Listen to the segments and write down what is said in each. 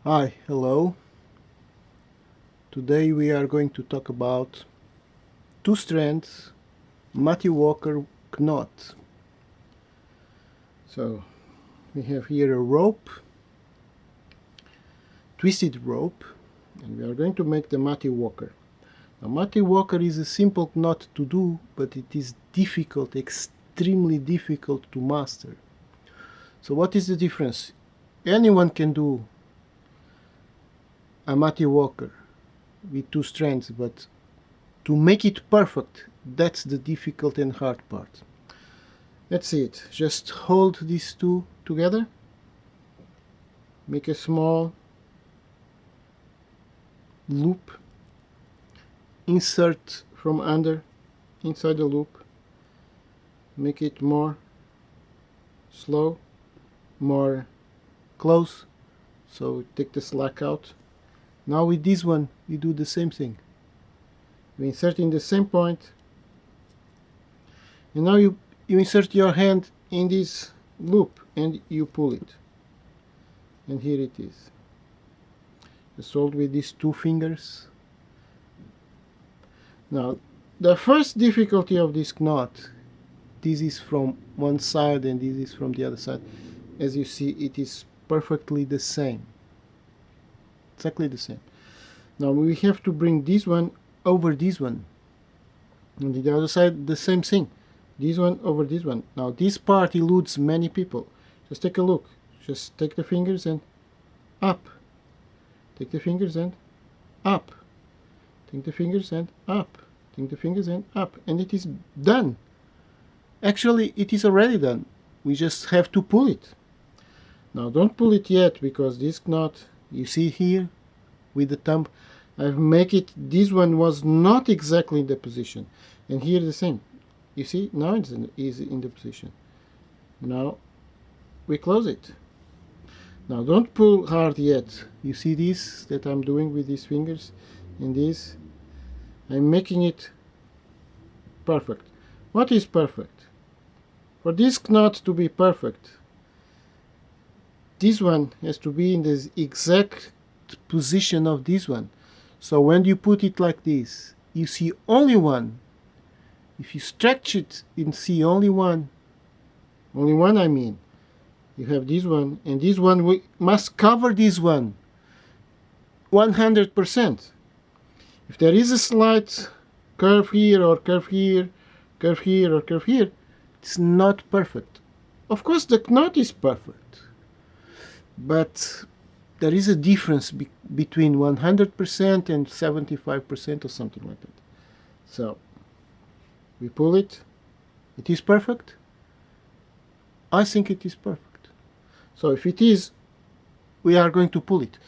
Hi, hello. Today we are going to talk about two strands Matthew Walker knot. So we have here a rope, twisted rope, and we are going to make the Matthew Walker. Now Matthew Walker is a simple knot to do, but it is difficult, extremely difficult to master. So what is the difference? Anyone can do a Matthew Walker with two strands, but to make it perfect, that's the difficult and hard part. That's it. Just hold these two together. Make a small loop. Insert from under inside the loop. Make it more slow, more close. So take the slack out. Now with this one, we do the same thing. We insert in the same point, and now you insert your hand in this loop and you pull it, and here it is. Just hold with these two fingers. Now the first difficulty of this knot, this is from one side and this is from the other side. As you see, it is perfectly the same, exactly the same. Now we have to bring this one over this one, and the other side the same thing, this one over this one. Now this part eludes many people. Just take a look. Just take the fingers and up, take the fingers and up, take the fingers and up, take the fingers and up, and it is done. Actually it is already done. We just have to pull it. Now don't pull it yet, because this knot, you see here with the thumb, I've make it, this one was not exactly in the position, and here the same. You see, now it's is in the position. Now we close it. Now don't pull hard yet. You see this that I'm doing with these fingers and this, I'm making it perfect. What is perfect? For this knot to be perfect, this one has to be in the exact position of this one. So when you put it like this, you see only one. If you stretch it and see only one I mean, you have this one, and this one we must cover this one 100%. If there is a slight curve here or curve here, curve here or curve here, it's not perfect. Of course the knot is perfect, but there is a difference between 100% and 75% or something like that. So we pull it. It is perfect. I think it is perfect. So if it is, we are going to pull it.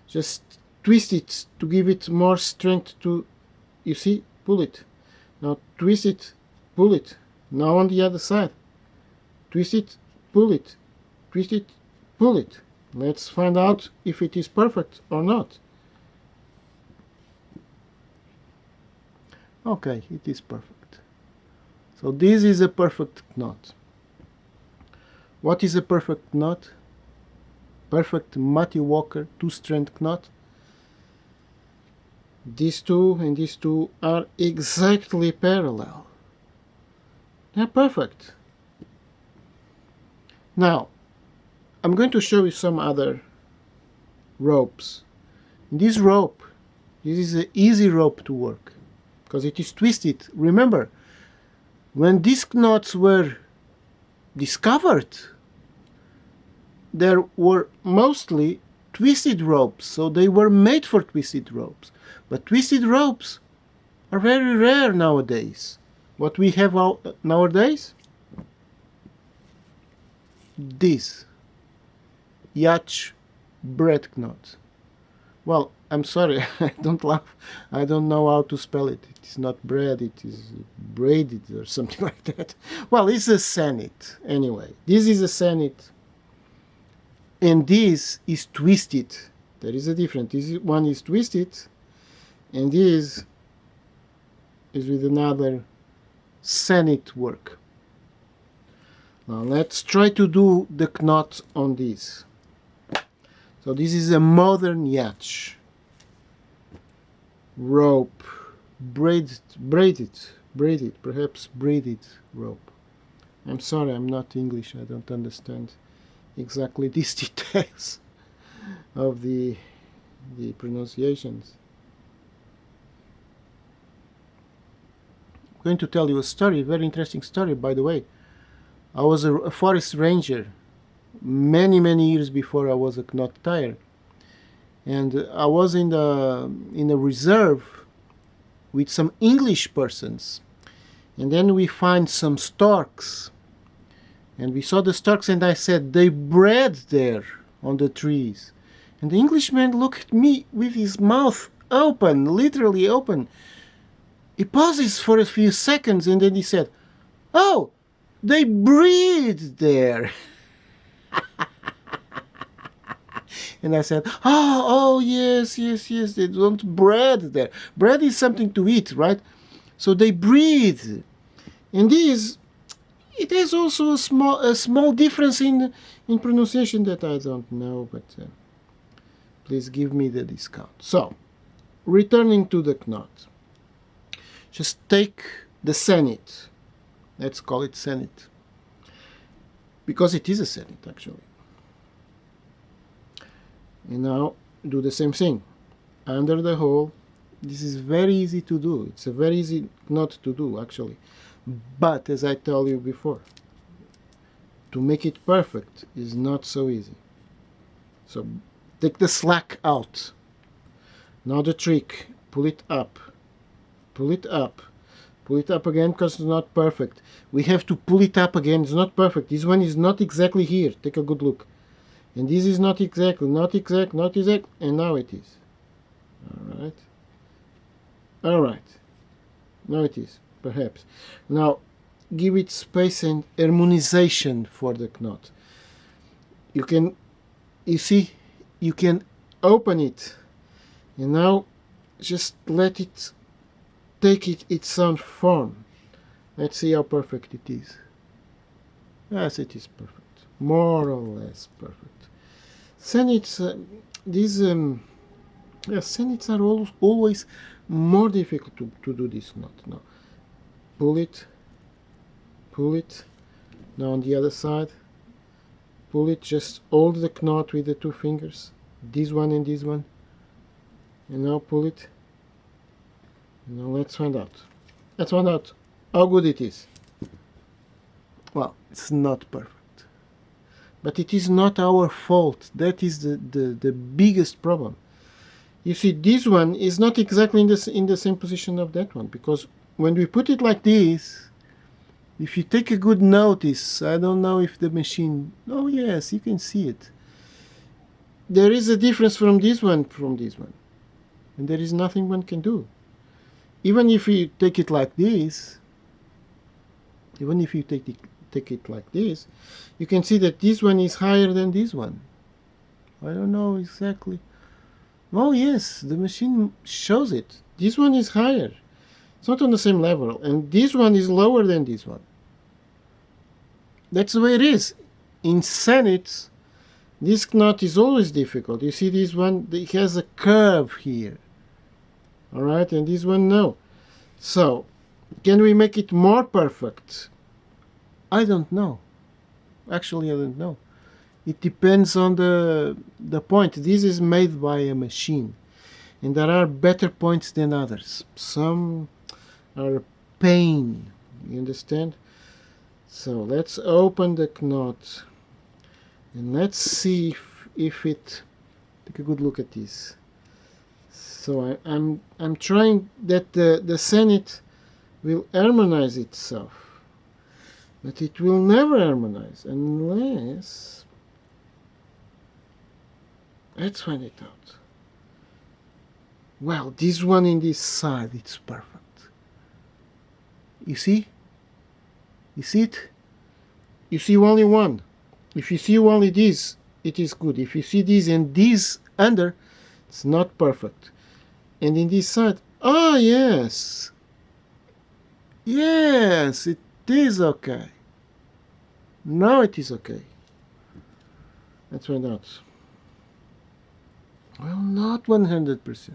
Just twist it to give it more strength to, you see, pull it. Now twist it, pull it. Now on the other side. Twist it, pull it. Twist it, pull it. Let's find out if it is perfect or not. Okay, it is perfect. So this is a perfect knot. What is a perfect knot? Perfect Matthew Walker two-strand knot. These two and these two are exactly parallel. They're perfect. Now I'm going to show you some other ropes. This rope, this is an easy rope to work because it is twisted. Remember, when these knots were discovered, there were mostly twisted ropes, so they were made for twisted ropes. But twisted ropes are very rare nowadays. What we have nowadays? This yacht braid knot. Well, I'm sorry, I don't laugh. I don't know how to spell it. It is not bread, it is braided or something like that. Well, it's a senet. Anyway, this is a senet, and this is twisted. There is a difference. This one is twisted, and this is with another senet work. Now let's try to do the knot on this. So this is a modern yacht. Rope. Braided, perhaps braided rope. I'm sorry, I'm not English. I don't understand exactly these details of the pronunciations. I'm going to tell you a story, a very interesting story, by the way. I was a forest ranger many years before I was a knot tire, and I was in a reserve with some English persons, and then we find some storks, and we saw the storks, and I said, they bred there on the trees. And the Englishman looked at me with his mouth open, literally open. He pauses for a few seconds, and then he said, oh, they breed there. And I said, oh, yes, they don't breed there. Bread is something to eat, right? So they breed. And it has also a small difference in pronunciation that I don't know, but please give me the discount. So, returning to the knot. Just take the senet. Let's call it senet, because it is a senet, actually. And now do the same thing. Under the hole. This is very easy to do. It's a very easy knot to do, actually. But, as I told you before, to make it perfect is not so easy. So, take the slack out. Now the trick. Pull it up. Pull it up. Pull it up again because it's not perfect. We have to pull it up again. It's not perfect. This one is not exactly here. Take a good look. And this is not exactly, and now it is. Alright. Now it is, perhaps. Now, give it space and harmonization for the knot. You can open it. And now, just let it take its own form. Let's see how perfect it is. Yes, it is perfect. More or less perfect. Senets, senets are always more difficult to do this knot. Now, pull it. Now on the other side, pull it. Just hold the knot with the two fingers. This one and this one. And now pull it. Now let's find out. How good it is. Well, it's not perfect. But it is not our fault. That is the biggest problem. You see, this one is not exactly in the same position of that one, because when we put it like this, if you take a good notice, I don't know if the machine... Oh yes, you can see it. There is a difference from this one. And there is nothing one can do. Even if you take it like this, take it like this, you can see that this one is higher than this one. I don't know exactly. Oh yes, the machine shows it. This one is higher. It's not on the same level. And this one is lower than this one. That's the way it is. In sennets, this knot is always difficult. You see this one, it has a curve here. Alright, and this one no. So, can we make it more perfect? I don't know. Actually, I don't know. It depends on the point. This is made by a machine. And there are better points than others. Some are a pain. You understand? So let's open the knot. And let's see if it... Take a good look at this. So I'm trying that the senet will harmonize itself. But it will never harmonize unless... Let's find it out. Well, this one in this side, it's perfect. You see? You see it? You see only one. If you see only this, it is good. If you see this and this under, it's not perfect. And in this side, oh yes. Yes, it is okay. Now it is okay. Let's find out. Well, not 100%.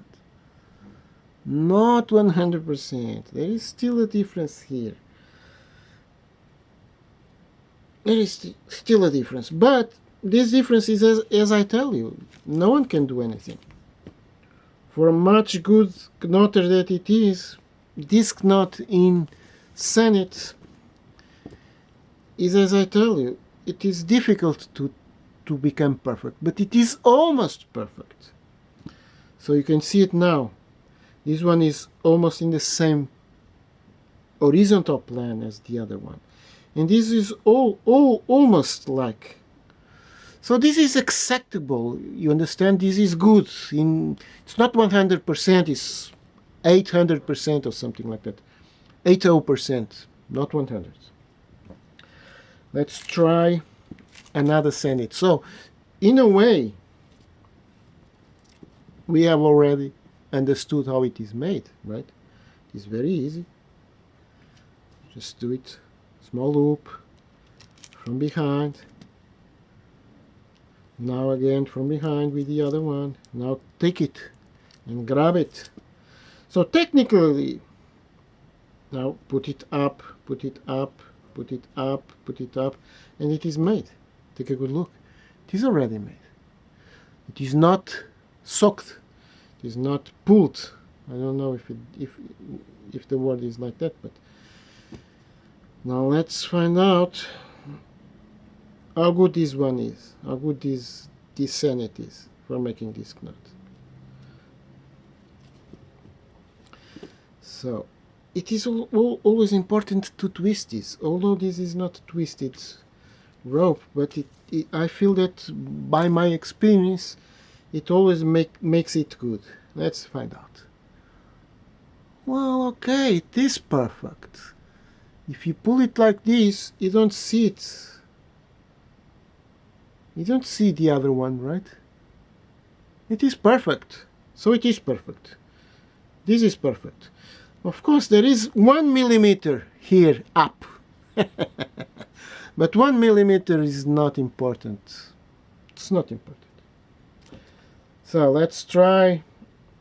Not 100%. There is still a difference here. There is still a difference. But this difference is, as I tell you, no one can do anything. For a much good knotter that it is, this knot in Senate is, as I tell you, it is difficult to become perfect, but it is almost perfect. So you can see it now. This one is almost in the same horizontal plane as the other one. And this is almost like. So this is acceptable. You understand? This is good. It's not 100%, it's 800% or something like that. 80%, not 100. Let's try another Senate. So, in a way, we have already understood how it is made, right? It's very easy. Just do it. Small loop from behind. Now again from behind with the other one. Now take it and grab it. So technically, now put it up, put it up, put it up, put it up, and it is made. Take a good look. It is already made. It is not soaked. It is not pulled. I don't know if the word is like that, but now let's find out how good this one is, how good this Senate is for making this knot. So it is always important to twist this, although this is not twisted rope, but I feel that by my experience it always makes it good. Let's find out. Well, okay, it is perfect. If you pull it like this, you don't see it. You don't see the other one, right? It is perfect. So it is perfect. This is perfect. Of course, there is 1 millimeter here up. But 1 millimeter is not important. It's not important. So let's try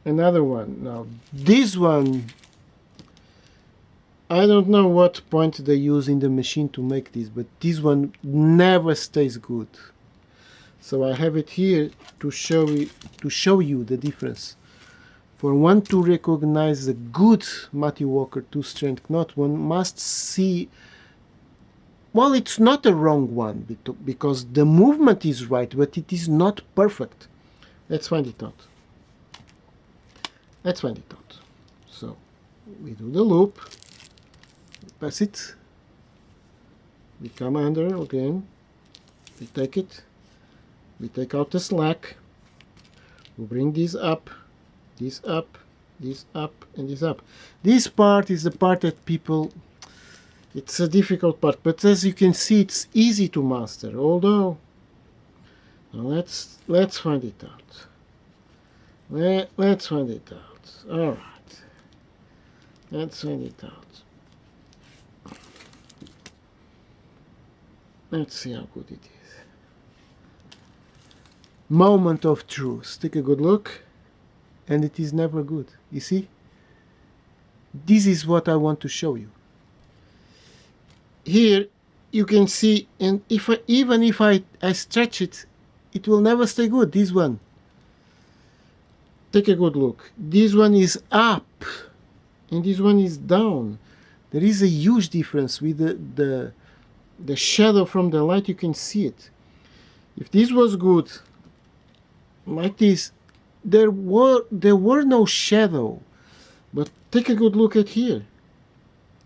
another one. Now, this one, I don't know what point they use in the machine to make this, but this one never stays good. So I have it here to show you the difference. For one to recognize a good Matthew Walker 2-strand knot, one must see, well, it's not a wrong one because the movement is right, but it is not perfect. Let's find it out. Let's find it out. So we do the loop, we pass it, we come under again, we take it, we take out the slack, we bring this up, this up, this up, and this up. This part is the part that people, it's a difficult part, but as you can see, it's easy to master. Although, now let's find it out. Let's find it out. All right, let's find it out. Let's see how good it is. Moment of truth. Take a good look. And it is never good. You see? This is what I want to show you. Here you can see, and even if I stretch it, it will never stay good. This one. Take a good look. This one is up, and this one is down. There is a huge difference with the shadow from the light. You can see it. If this was good, like this, there were no shadow. But take a good look at here.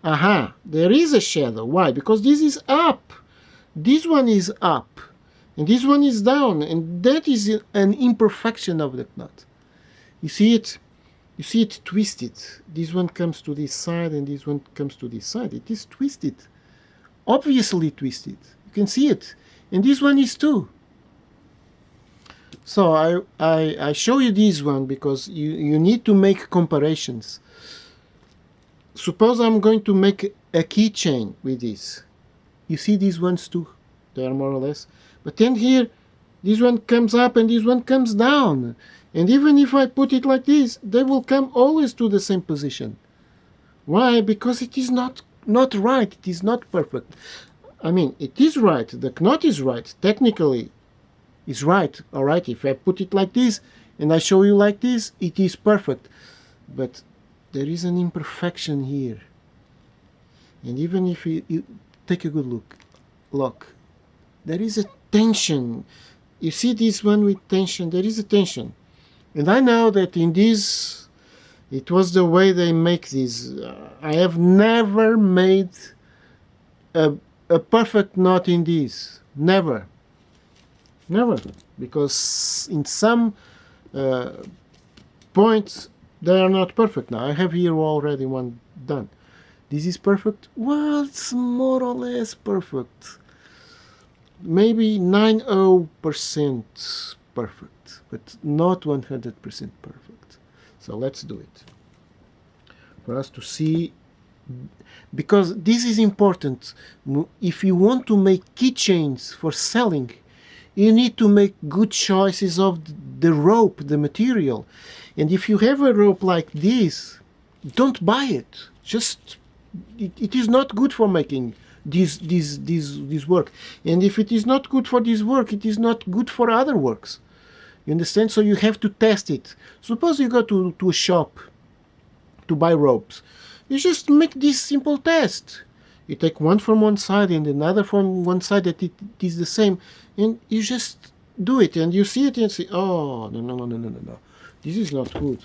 Aha, there is a shadow. Why? Because this is up. This one is up. And this one is down. And that is an imperfection of the knot. You see it? You see it twisted. This one comes to this side and this one comes to this side. It is twisted. Obviously twisted. You can see it. And this one is too. So I show you this one because you need to make comparisons. Suppose I'm going to make a keychain with this. You see these ones too? They are more or less. But then here, this one comes up and this one comes down. And even if I put it like this, they will come always to the same position. Why? Because it is not right. It is not perfect. I mean, it is right. The knot is right. Technically, it's right. All right. If I put it like this and I show you like this, it is perfect. But there is an imperfection here. And even if you take a good look, there is a tension. You see this one with tension. There is a tension. And I know that in this, it was the way they make these. I have never made a perfect knot in this. Never. Never. Because in some points, they are not perfect now. I have here already one done. This is perfect? Well, it's more or less perfect. Maybe 90% perfect, but not 100% perfect. So let's do it. For us to see, because this is important. If you want to make keychains for selling, you need to make good choices of the rope, the material. And if you have a rope like this, don't buy it. Just it is not good for making this work. And if it is not good for this work, it is not good for other works. You understand? So you have to test it. Suppose you go to a shop to buy ropes. You just make this simple test. You take one from one side and another from one side that it is the same, and you just do it, and you see it and say, oh, no. This is not good.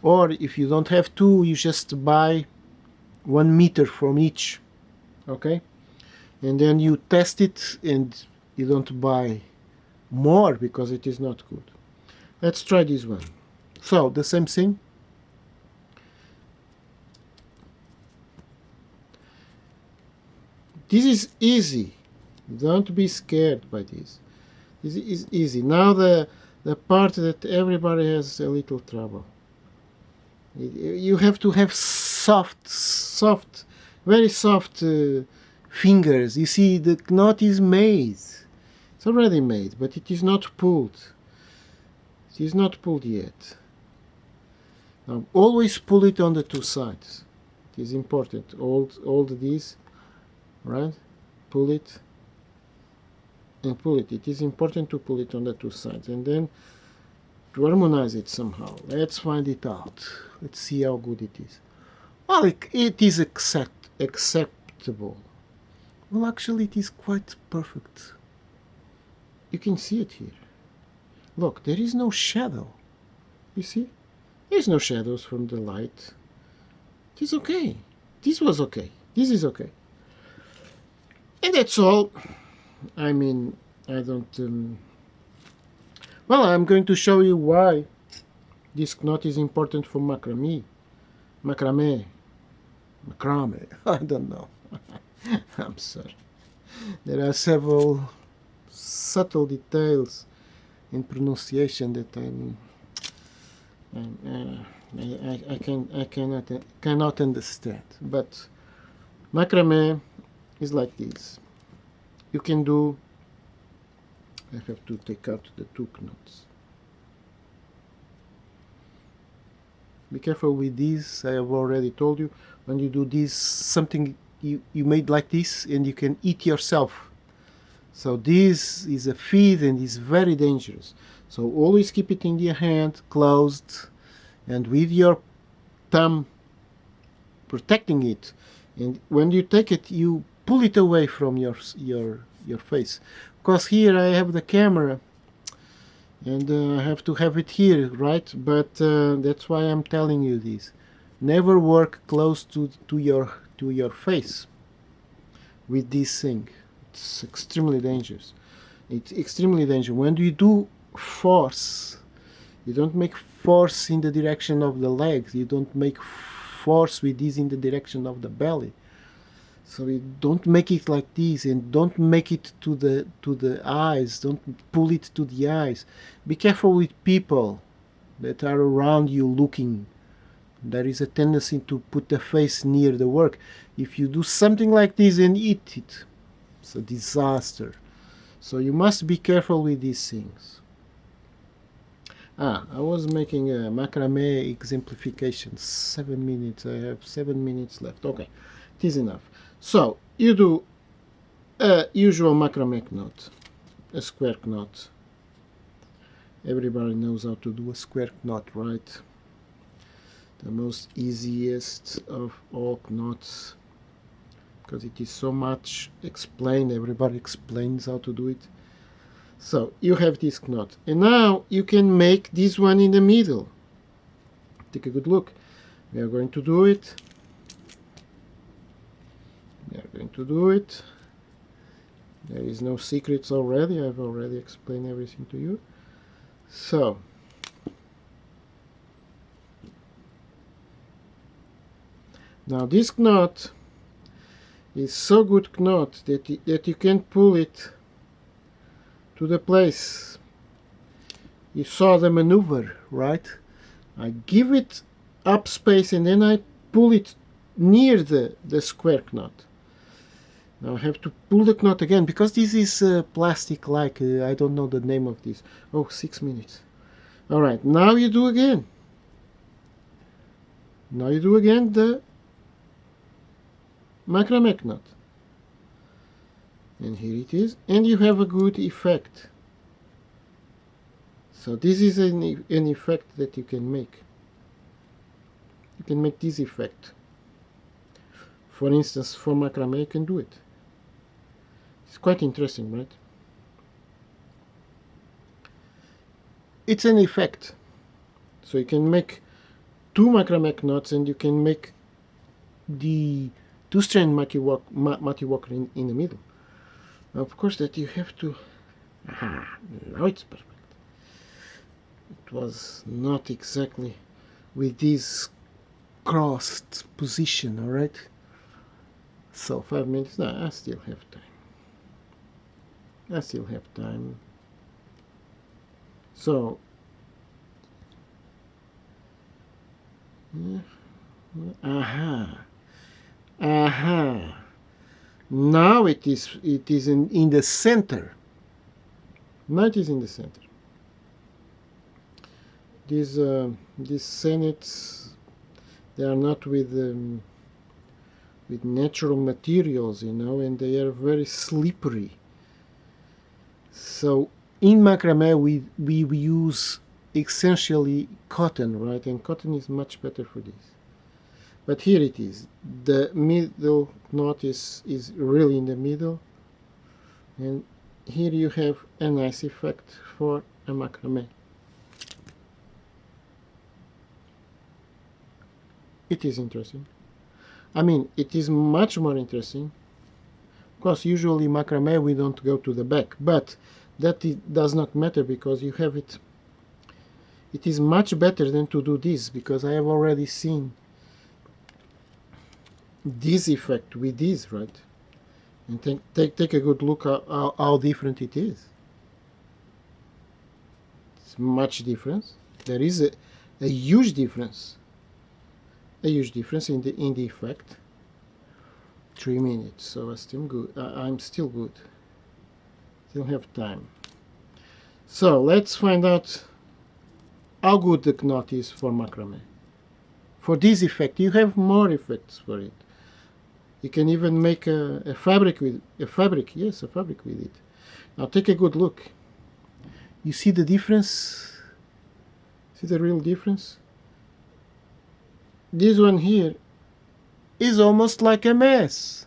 Or if you don't have two, you just buy 1 meter from each. Okay? And then you test it and you don't buy more because it is not good. Let's try this one. So, the same thing. This is easy. Don't be scared by this. This is easy. Now the part that everybody has a little trouble. You have to have soft, very soft fingers. You see, the knot is made. It's already made, but it is not pulled. It is not pulled yet. Now, always pull it on the two sides. It is important. Hold this, right? Pull it and pull it. It is important to pull it on the two sides, and then to harmonize it somehow. Let's find it out. Let's see how good it is. Well, it is acceptable. Well, actually, it is quite perfect. You can see it here. Look, there is no shadow. You see? There's no shadows from the light. It is okay. This was okay. This is okay. And that's all. I mean, I don't... Well, I'm going to show you why this knot is important for macrame. Macrame. I don't know. I'm sorry. There are several subtle details in pronunciation that I cannot understand. But macrame is like this. You can do... I have to take out the two knots. Be careful with this. I have already told you, when you do this, something you made like this, and you can eat yourself. So this is a feed and is very dangerous. So always keep it in your hand, closed, and with your thumb protecting it. And when you take it, you pull it away from your face. Because here I have the camera, and I have to have it here, right? But that's why I'm telling you this. Never work close to your face with this thing. It's extremely dangerous. It's extremely dangerous. When you do force, you don't make force in the direction of the legs. You don't make force with this in the direction of the belly. So you don't make it like this, and don't make it to the eyes. Don't pull it to the eyes. Be careful with people that are around you looking. There is a tendency to put the face near the work. If you do something like this and eat it, it's a disaster. So you must be careful with these things. I was making a macrame exemplification. 7 minutes. I have 7 minutes left. Okay, it is enough. So you do a usual macrame knot, a square knot. Everybody knows how to do a square knot, right? The most easiest of all knots, because it is so much explained. Everybody explains how to do it. So you have this knot, and now you can make this one in the middle. Take a good look. We are going to do it. We are going to do it. There is no secrets already. I've already explained everything to you. So now this knot is so good knot that you can pull it to the place. You saw the maneuver, right? I give it up space and then I pull it near the square knot. Now I have to pull the knot again because this is plastic like, I don't know the name of this. Oh, 6 minutes. Alright, now you do again. Now you do again the macrame knot. And here it is. And you have a good effect. So this is an effect that you can make. You can make this effect. For instance, for macrame you can do it. It's quite interesting, right? It's an effect. So you can make two macrame knots and you can make the two-strand Matty Walker in the middle. Now, of course, that you have to... now it's perfect. It was not exactly with this crossed position, alright? So 5 minutes. No, I still have time. I still have time. So aha. Now it is in the center. Now it is in the center. These senates, they are not with natural materials, you know, and they are very slippery. So in macrame we use essentially cotton, right? And cotton is much better for this. But here it is. The middle knot is really in the middle, and here you have a nice effect for a macrame. It is interesting. I mean, it is much more interesting. Of course, usually macrame we don't go to the back, but that does not matter because you have it. It is much better than to do this because I have already seen this effect with this, right? And take a good look at how different it is. It's much difference. There is a huge difference. A huge difference in the effect. 3 minutes, so I'm still good. I'm still good. Still have time. So let's find out how good the knot is for macrame. For this effect, you have more effects for it. You can even make a fabric with a fabric with it. Now take a good look. You see the difference? See the real difference? This one here is almost like a mess.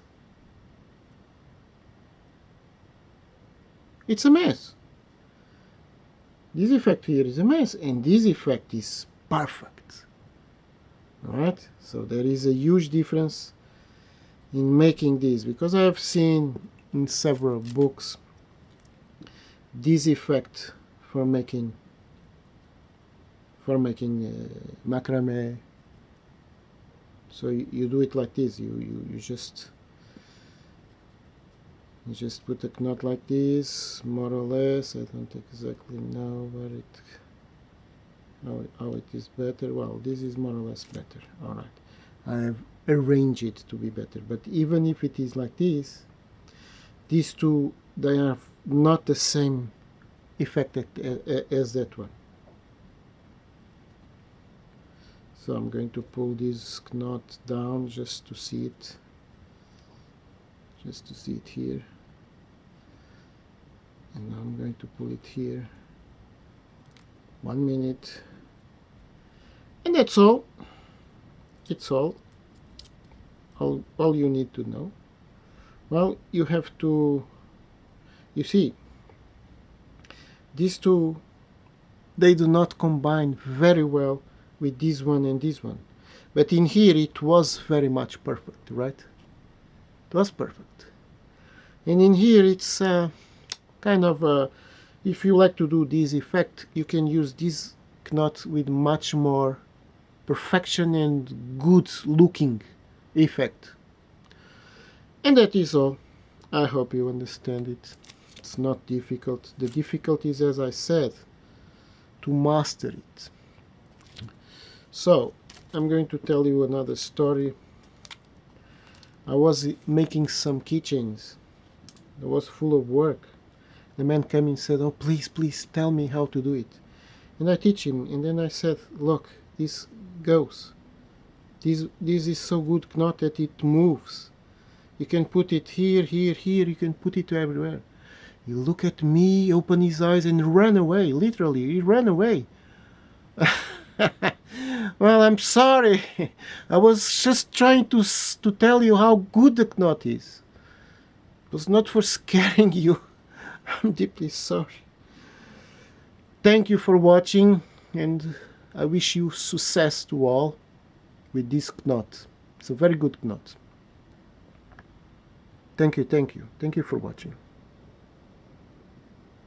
It's a mess. This effect here is a mess, and this effect is perfect. Alright? So there is a huge difference in making this, because I have seen in several books this effect for making macrame. So you do it like this. You just put a knot like this, more or less. I don't exactly know where how it is better. Well, this is more or less better. All right, I have arranged it to be better. But even if it is like this, these two, they are not the same effect as that one. So I'm going to pull this knot down just to see it. Just to see it here. And now I'm going to pull it here. 1 minute. And that's all. It's all you need to know. Well, you have to, you see, these two, they do not combine very well with this one and this one. But in here it was very much perfect, right? It was perfect. And in here it's kind of, if you like to do this effect, you can use this knot with much more perfection and good looking effect. And that is all. I hope you understand it. It's not difficult. The difficulty is, as I said, to master it. So I'm going to tell you another story. I was making some keychains. I was full of work. The man came and said, "Oh, please tell me how to do it." And I teach him, and then I said, "Look, this goes. This is so good knot that it moves. You can put it here, here, here, you can put it everywhere." He looked at me, opened his eyes, and ran away. Literally, he ran away. Well, I'm sorry. I was just trying to tell you how good the knot is. It was not for scaring you. I'm deeply sorry. Thank you for watching, and I wish you success to all with this knot. It's a very good knot. Thank you for watching.